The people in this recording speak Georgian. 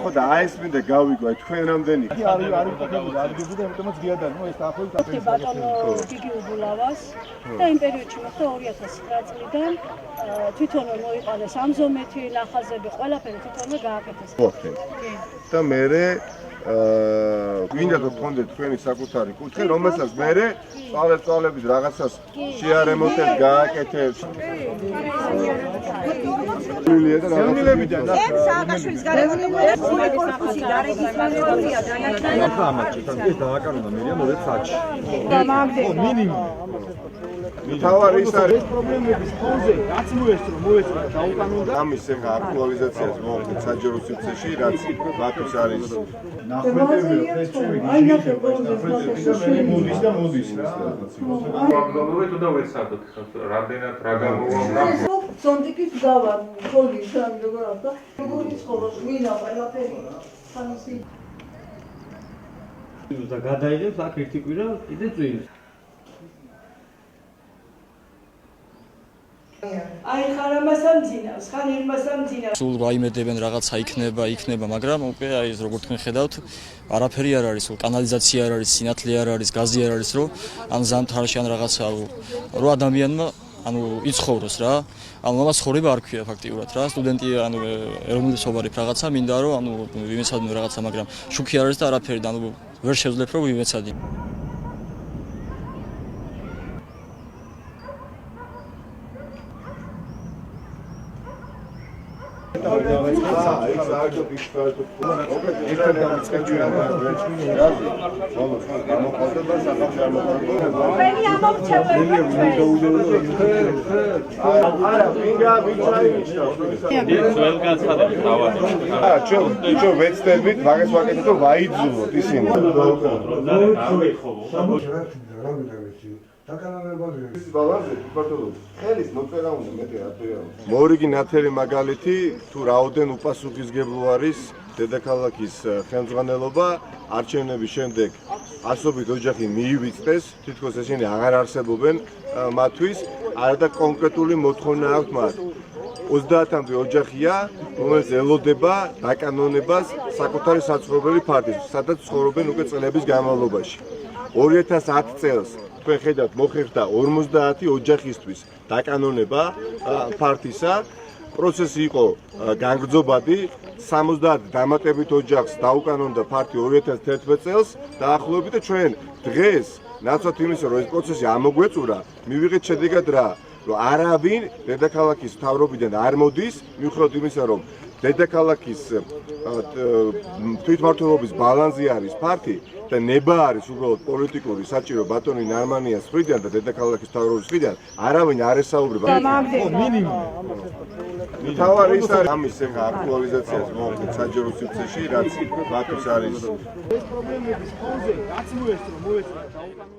ხოდა ეს მინდა გავიგო თქვენ რამდენი და იმ პერიოდში მოხდა 2009 წლიდან თვითონ მოიყოლეს ამზომეთი ნახაზები ყველაფერი თვითონვე გააკეთეს. და მე გვინდა თქვენდე თქვენი საკუთარი კუთხე, რომელსაც მე წვალებით რაღაცას შეარემონტებ, გააკეთებ. სევნილებიდან სააკაშვილის გარემონტებული კორპუსი გარეგისტრირებულია დანარჩენი. ეს დააკარგა მერია მოვეთ საჭი. ხო, მინიმუმ. თავარი ის არის პრობლემების ფონზე რაც მოესწრო დაუკანონდა. ამის ეხა აქტუალიზაციას მოვხდით საჯარო სივრცეში, რაც მათთვის არის მოდის რა. პრობლემები თუ და ვეცადოთ რამდენად რა გამოვა. ზონდიკის გავა ხოლმე სამ როგორ ახლა როგორი ცხოვრობს ვინა ყველაფერი სამისი და გადაიღებს აქ ერთი კვირა კიდე წვიმს. აი ხარ ამასამ ძინავს ხარ იმასამ ძინავს სულ გაიმედებენ რაღაცა იქნება მაგრამ უკვე აი ეს როგორც თქვენ ხედავთ არაფერი არ არის კანალიზაცია არ არის სინათლე არ არის გაზი არ არის რომ ან ზამთარში ან რაღაცა რო ადამიანმა ანუ იცხოვროს რა ანუ ამას ხორება არ ქვია ფაქტიურად რა სტუდენტი ანუ ეროვნული სობარი რაღაცა მინდა რომ ანუ ვიმეცადნო რაღაცა მაგრამ შუქი არ არის და არაფერი და ანუ ვერ შევძლებ რომ ვიმეცადე ვეცდებით მაგას ვაკეთებ რომ ვაიძულოთ ისინი მორიგი ნათელი მაგალითი თუ რაოდენ უპასუხისმგებლო არის დედაქალაქის ხელმძღვანელობა არჩევნების შემდეგ ასობით ოჯახი მიივიწყდეს თითქოს ესენი აღარ არსებობენ მათთვის არადა კონკრეტული მოთხოვნა აქვთ მათ 30-მდე ოჯახია რომელიც ელოდება დაკანონებას საკუთარი საცხოვრებელი ფარდის სადაც ცხოვრობენ უკვე წლების განმავლობაში 2010 წელს თქვენ ხედავთ მოხერხდა 50 ოჯახისთვის დაკანონება ფართისა პროცესი იყო განგრძობადი 70 დამატებით ოჯახს დაუკანონდა ფართი 2011 წელს დაახლოებით და ჩვენ დღეს ნაცვლად იმისა რომ ეს პროცესი ამოგვეწურა მივიღეთ შედეგად რა რომ არავინ დედაქალაქის მთავრობიდან არ მოდის მიუხედავად იმისა რომ დედაქალაქის თვითმმართველობის ბალანსი არის ფართი და ნება არის უბრალოდ პოლიტიკური საჭირო ბატონი ნარმანიას მხრიდან და დედაქალაქის მთავრობის მხრიდან არავინ არ ესაუბრება მინიმუმ თავარი ის არის ამის ეხა აქტუალიზაციას მოვხდით საჯარო სივრცეში რაც მათთვის არის ეს პრობლემების ფონზე რაც მოესწრო